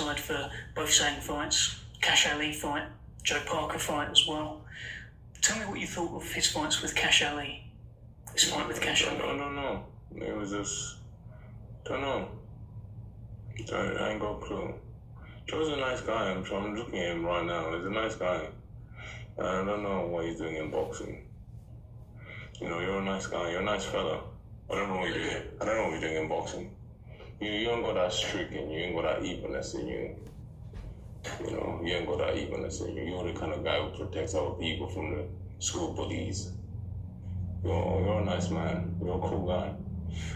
ringside for both Sang fights, Cash Ali fight, Joe Parker fight as well. Tell me what you thought of his fights with Cash Ali. His fight with Cash Ali. I don't know. It was just, don't know. I ain't got a clue. Joe's a nice guy. I'm looking at him right now. He's a nice guy. I don't know what he's doing in boxing. You know, you're a nice guy. You're a nice fella. I don't know what you're doing. I don't know what you're doing in boxing. You ain't got that streak in you. You ain't got that evenness in you. You know, you ain't got that evenness in you. You're the kind of guy who protects other people from the school bullies. You're a nice man. You're a cool guy.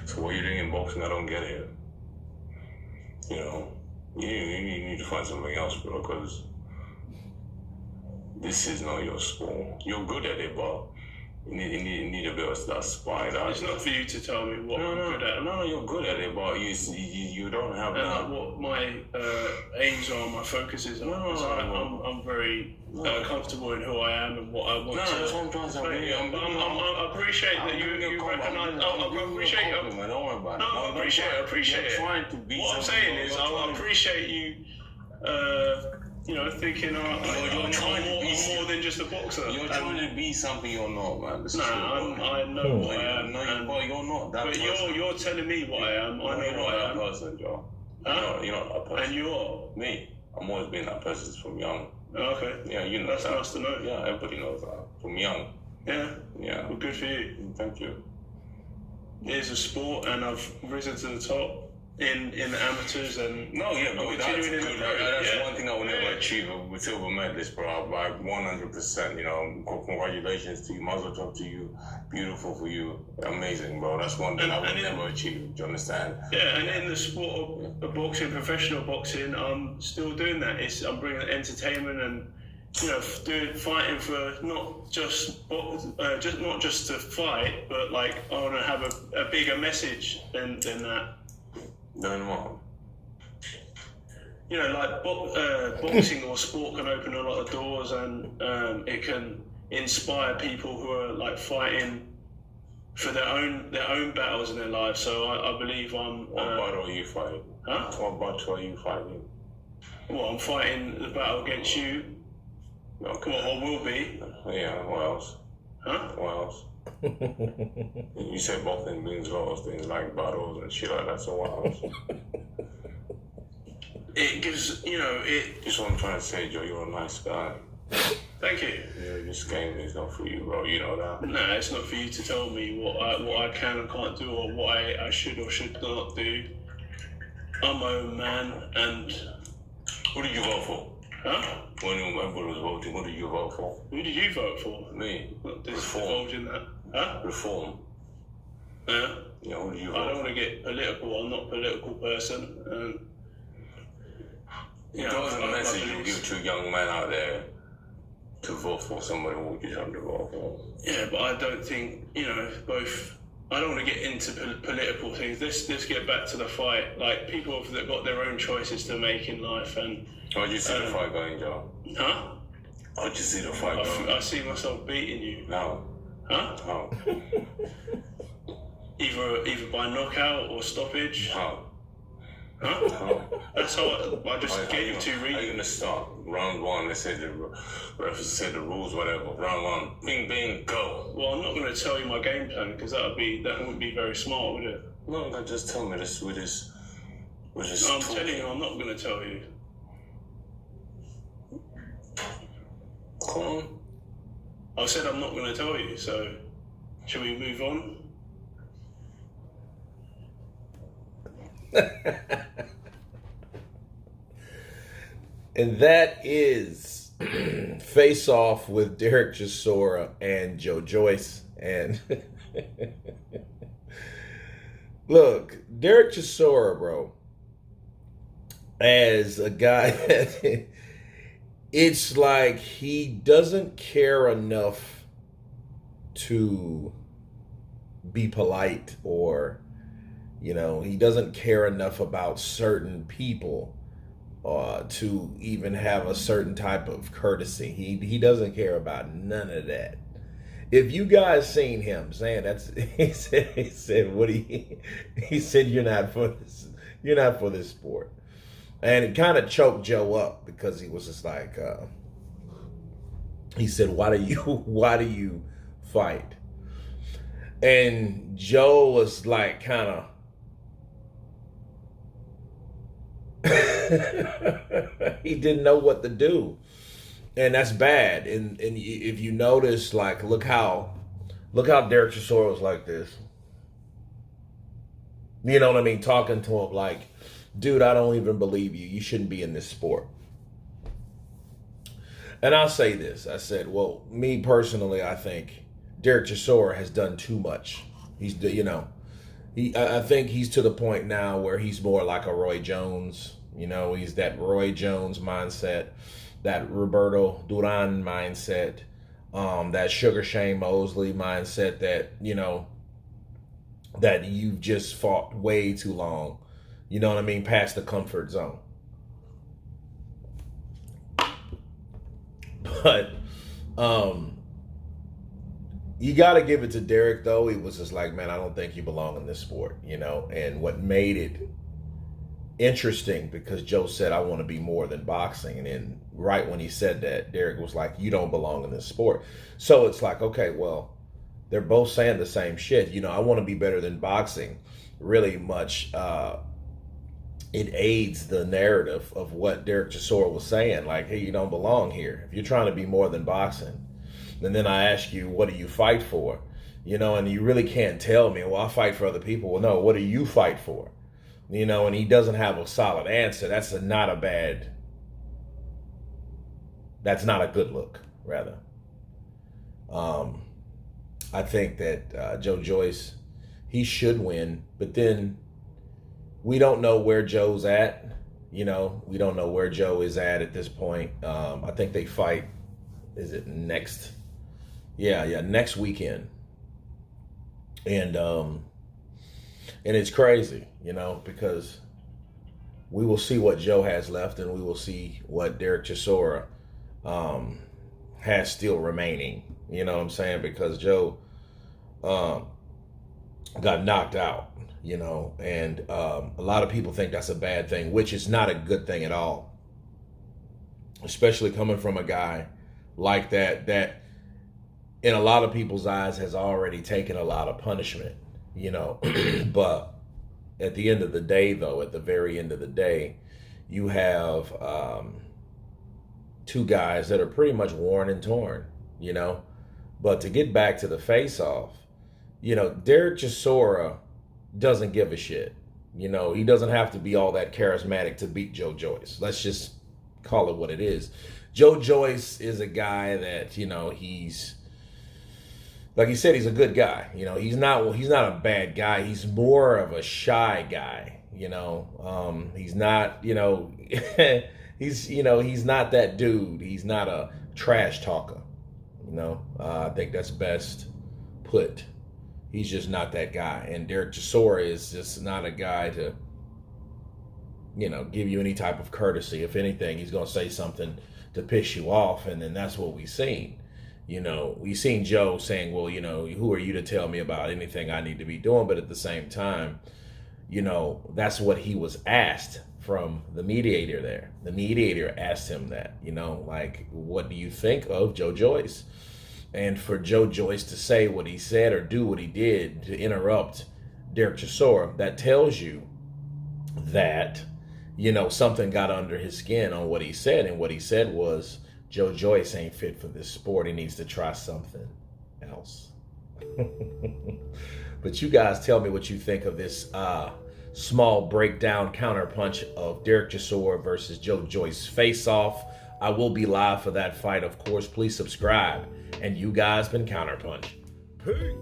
So what you're doing in boxing, I don't get it. You know, you need to find something else, bro, because this is not your sport. You're good at it, but you need a bit of that spine. It's not for you to tell me what I'm good at. No, you're good at it, but you don't have that. What my aims are, my focus is. I'm very comfortable in who I am and what I want to. That's what I'm trying to say. I appreciate that you recognise. I appreciate it. Don't worry about it. No, I appreciate it. Trying to be. What I'm saying is, I appreciate you. You know, thinking I'm more than just a boxer. You're trying to be something you're not, man. I know what I am. No, you're not that person. But you're telling me what I am. I know what I am. Person, Joe. Huh? You're not that person. And you are? Me. I'm always been that person from young. Okay. Yeah, you know that's that. nice to know. Yeah, everybody knows that. From young. Yeah. Yeah. Well, good for you. Thank you. It is a sport, and I've risen to the top in the amateurs, and that's good. That's one thing I will never achieve with silver medalist, bro. By 100%, you know, congratulations to you, mazel tov to you, beautiful for you, amazing, bro. That's one thing I will never achieve. Do you understand? Yeah, and in the sport of boxing, professional boxing, I'm still doing that. I'm bringing entertainment and, you know, fighting for not just to fight, but like I want to have a bigger message than that. Then what? You know, like boxing or sport can open a lot of doors, and it can inspire people who are like fighting for their own battles in their lives. So I believe I'm. What battle are you fighting? Huh? What battle are you fighting? Well, I'm fighting the battle against you. Okay. Well, I will be. Yeah. What else? Huh? What else? You said boxing means a lot of things like battles and shit like that, so what else? It gives, you know, That's what I'm trying to say, Joe. You're a nice guy. Thank you. Yeah, this game is not for you, bro. You know that. No, it's not for you to tell me what I can and can't do, or what I should or should not do. I'm my own man, and... Who did you vote for? Huh? When everyone was voting, who did you vote for? Who did you vote for? Me. Not Reform. in that. Huh? Reform. Yeah. Yeah, who did you vote I don't want to get political. I'm not a political person. It doesn't message you give to a young man out there to vote for somebody who you have to vote for. Yeah, but I don't think, you know, I don't want to get into political things. Let's get back to the fight. Like, people have got their own choices to make in life, and... How'd you see the fight going, Joe? Huh? How'd you see the fight going? I see myself beating you. No. Huh? How? Either by knockout or stoppage. How? Huh? How? That's how I just gave you 2 reasons. How are you going to start? Round 1, let's say the referee said the rules, whatever. Round 1, bing, bing, go. Well, I'm not going to tell you my game plan, because that wouldn't be very smart, would it? No, just tell me this. We're just no, I'm telling you, I'm not going to tell you. Come on. I said I'm not going to tell you, so shall we move on? And that is Face Off with Derek Chisora and Joe Joyce. And look, Derek Chisora, bro, as a guy that it's like he doesn't care enough to be polite, or, you know, he doesn't care enough about certain people to even have a certain type of courtesy. He doesn't care about none of that. If you guys seen him saying he said what he said, you're not for this sport. And it kind of choked Joe up because he was just like, he said, why do you fight? And Joe was like kind of, he didn't know what to do. And that's bad. And if you notice, like, look how Derek Chisora was like this. You know what I mean? Talking to him like, dude, I don't even believe you. You shouldn't be in this sport. And I'll say this. I said, well, me personally, I think Derek Chisora has done too much. I think he's to the point now where he's more like a Roy Jones. He's that Roy Jones mindset, that Roberto Duran mindset, that Sugar Shane Mosley mindset that, that you've just fought way too long. You know what I mean? Past the comfort zone. But you got to give it to Derek, though. He was just like, man, I don't think you belong in this sport, And what made it interesting, because Joe said, I want to be more than boxing. And then right when he said that, Derek was like, you don't belong in this sport. So it's like, okay, well, they're both saying the same shit. I want to be better than boxing. Really much, it aids the narrative of what Derek Chisora was saying. Like, hey, you don't belong here. If you're trying to be more than boxing, and then I ask you, what do you fight for? And you really can't tell me, well, I fight for other people. Well, no, what do you fight for? And he doesn't have a solid answer. That's not a good look, rather. I think that Joe Joyce, he should win, but then we don't know where Joe's at. We don't know where Joe is at this point. I think they fight, is it next? Yeah, next weekend. And it's crazy, because we will see what Joe has left, and we will see what Derek Chisora has still remaining. You know what I'm saying? Because Joe got knocked out, and a lot of people think that's a bad thing, which is not a good thing at all. Especially coming from a guy like that in a lot of people's eyes has already taken a lot of punishment, But at the end of the day, though, at the very end of the day, you have two guys that are pretty much worn and torn, But to get back to the face-off, Derek Chisora doesn't give a shit. He doesn't have to be all that charismatic to beat Joe Joyce. Let's just call it what it is. Joe Joyce is a guy that, he's, like he said, he's a good guy. He's not a bad guy. He's more of a shy guy. He's not, he's not that dude. He's not a trash talker. I think that's best put. He's just not that guy. And Derek Chisora is just not a guy to, give you any type of courtesy. If anything, he's going to say something to piss you off. And then that's what we've seen. We've seen Joe saying, well, who are you to tell me about anything I need to be doing? But at the same time, that's what he was asked from the mediator there. The mediator asked him that, like, what do you think of Joe Joyce? And for Joe Joyce to say what he said or do what he did to interrupt Derek Chisora, that tells you that, something got under his skin on what he said. And what he said was, Joe Joyce ain't fit for this sport. He needs to try something else. But you guys tell me what you think of this small breakdown counterpunch of Derek Chisora versus Joe Joyce face-off. I will be live for that fight, of course. Please subscribe. And you guys been Counterpunch. Peace.